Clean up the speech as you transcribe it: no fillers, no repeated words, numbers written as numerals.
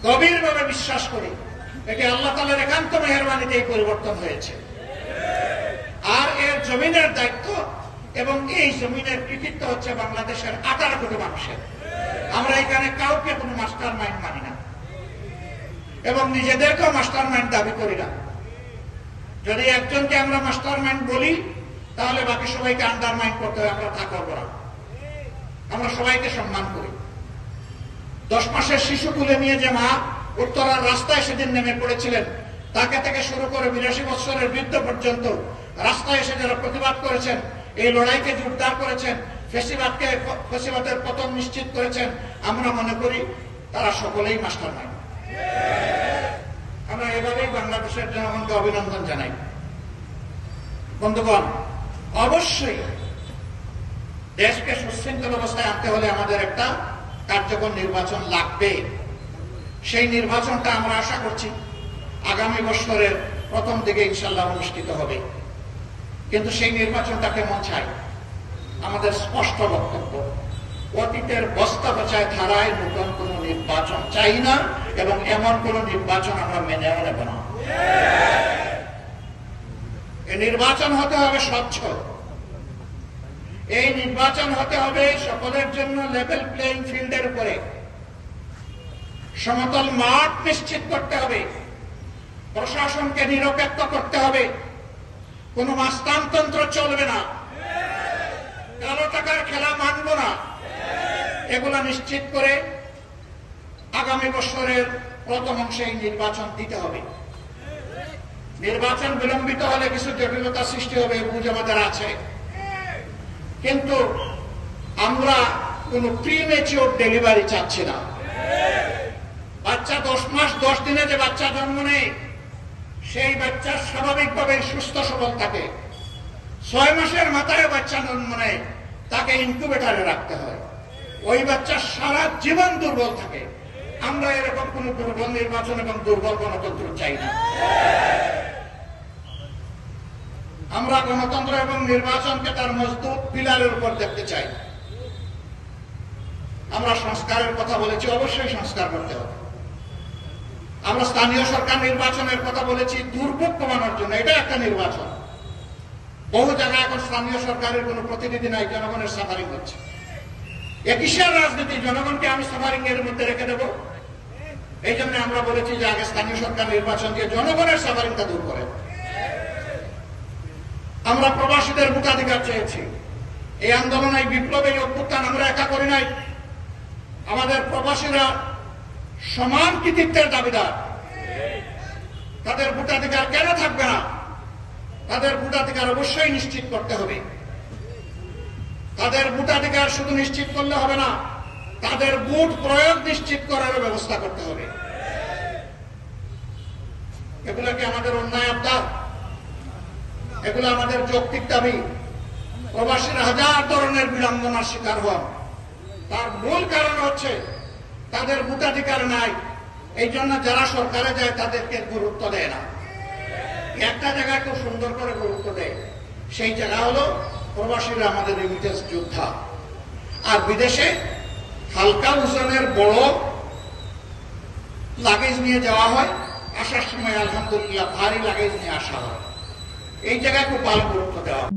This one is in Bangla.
গভীরভাবে বিশ্বাস করি এটি আল্লাহ তাআলার একান্ত মেহেরবানিতে এই পরিবর্তন হয়েছে। আর এর জমিনের দায়িত্ব এবং এই জমিনের কৃতিত্ব হচ্ছে বাংলাদেশের 18 কোটি মানুষের। আমরা এখানে কাউকে কোনো মাস্টার মাইন্ড মানি না এবং নিজেদেরকেও মাস্টার মাইন্ড দাবি করি না। যদি একজনকে আমরা মাস্টার মাইন্ড বলি তাহলে বাকি সবাইকে আন্ডারমাইন্ড করতে হবে, আমরা তা করবো না। আমরা সবাইকে সম্মান করি। 10 মাসের শিশু তুলে নিয়ে যে মা উত্তরার রাস্তায় সেদিন নেমে পড়েছিলেন, তাকে থেকে শুরু করে 82 বছরের বৃদ্ধ পর্যন্ত রাস্তায় এসে যারা প্রতিবাদ করেছেন, এই লড়াইকে জোরদার করেছেন, ফ্যাসিবাদের পতন নিশ্চিত করেছেন, আমরা মনে করি তারা সকলেই মাস্টার মাইন্ড। আমরা এভাবেই বাংলাদেশের জনগণকে অভিনন্দন জানাই। বন্ধুগণ, অবশ্যই দেশকে সুশৃঙ্খল অবস্থায় আনতে হলে আমাদের একটা কার্যকর নির্বাচন লাগবে। সেই নির্বাচনটা আমরা আশা করছি আগামী বছরের প্রথম দিকে ইনশাআল্লাহ অনুষ্ঠিত হবে। কিন্তু সেই নির্বাচনটা কেমন চাই? আমাদের স্পষ্ট বক্তব্য, অতীতের বস্তা পচায় ধারায় নতুন কোন নির্বাচন চাই না এবং এমন কোন নির্বাচন আমরা মেনেও নেব না। এই নির্বাচন হতে হবে স্বচ্ছ, এই নির্বাচন হতে হবে সকলের জন্য লেভেল প্লেইং ফিল্ডের উপরে, সমতল মাঠ নিশ্চিত করতে হবে, প্রশাসনকে নিরপেক্ষ করতে হবে, কোন মাস্তানতন্ত্র চলবে না, কালো টাকার খেলা মানব না। এগুলা নিশ্চিত করে আগামী বছরের প্রথম অংশে এই নির্বাচন দিতে হবে। নির্বাচন বিলম্বিত হলে কিছু জটিলতা সৃষ্টি হবে, বুঝ আমাদের আছে, কিন্তু আমরা কোন প্রিমেচিওর ডেলিভারি চাচ্ছি না। বাচ্চা 10 মাস 10 দিনে যে বাচ্চা জন্ম নেয়, সেই বাচ্চা স্বাভাবিকভাবে সুস্থ সবল থাকে। 6 মাসের মাথায় বাচ্চা জন্ম নেয়, তাকে ইনকিউবেটরে রাখতে হয়, ওই বাচ্চা সারা জীবন দুর্বল থাকে। আমরা এরকম কোন দুর্বল নির্বাচন এবং দুর্বল গণতন্ত্র চাই না। আমরা গণতন্ত্র এবং নির্বাচনকে তার মজবুত পিলারের উপর দেখতে চাই। আমরা সংস্কারের কথা বলেছি, অবশ্যই সংস্কার করতে হবে। আমরা স্থানীয় সরকার নির্বাচনের কথা বলেছি দুর্ভোগ কমানোর জন্য, এটা একটা নির্বাচন। বহু জায়গায় এখন স্থানীয় সরকারের কোন প্রতিনিধি নাই, জনগণের সাফারিং হচ্ছে। কিসের রাজনীতি? জনগণকে আমি সাফারিং এর মধ্যে রেখে দেব? এই জন্য আমরা বলেছি যে আগে স্থানীয় সরকার নির্বাচন দিয়ে জনগণের সাফারিংটা দূর করে। আমরা প্রবাসীদের ভোটাধিকার চেয়েছি। এই আন্দোলন, এই বিপ্লব, এই অভ্যুত্থান আমরা একা করি নাই। আমাদের প্রবাসীরা সমান কৃতিত্বের দাবিদার। তাদের ভোটাধিকার কেন থাকবে না? তাদের ভোটাধিকার অবশ্যই নিশ্চিত করতে হবে। তাদের ভোটাধিকার শুধু নিশ্চিত করলে হবে না, তাদের ভোট প্রয়োগ নিশ্চিত করার ব্যবস্থা করতে হবে। এগুলো কি আমাদের অন্যায় আবদার? এগুলো আমাদের যৌক্তিক দাবি। প্রবাসীরা হাজার ধরনের বিড়ম্বনার শিকার হন, তার মূল কারণ হচ্ছে তাদের ভোটাধিকার নাই। এই জন্য যারা সরকারে যায় তাদেরকে গুরুত্ব দেয় না। একটা জায়গায় খুব সুন্দর করে গুরুত্ব দেয়, সেই জায়গা হলো প্রবাসীরা আমাদের রেমিটেন্স যোদ্ধা। আর বিদেশে হালকা ওজনের বড় লাগেজ নিয়ে যাওয়া হয়, আসার সময় আলহামদুলিল্লাহ ভারী লাগেজ নিয়ে আসা হয়। এই জায়গায় খুব ভালো গুরুত্ব দেওয়া হয়।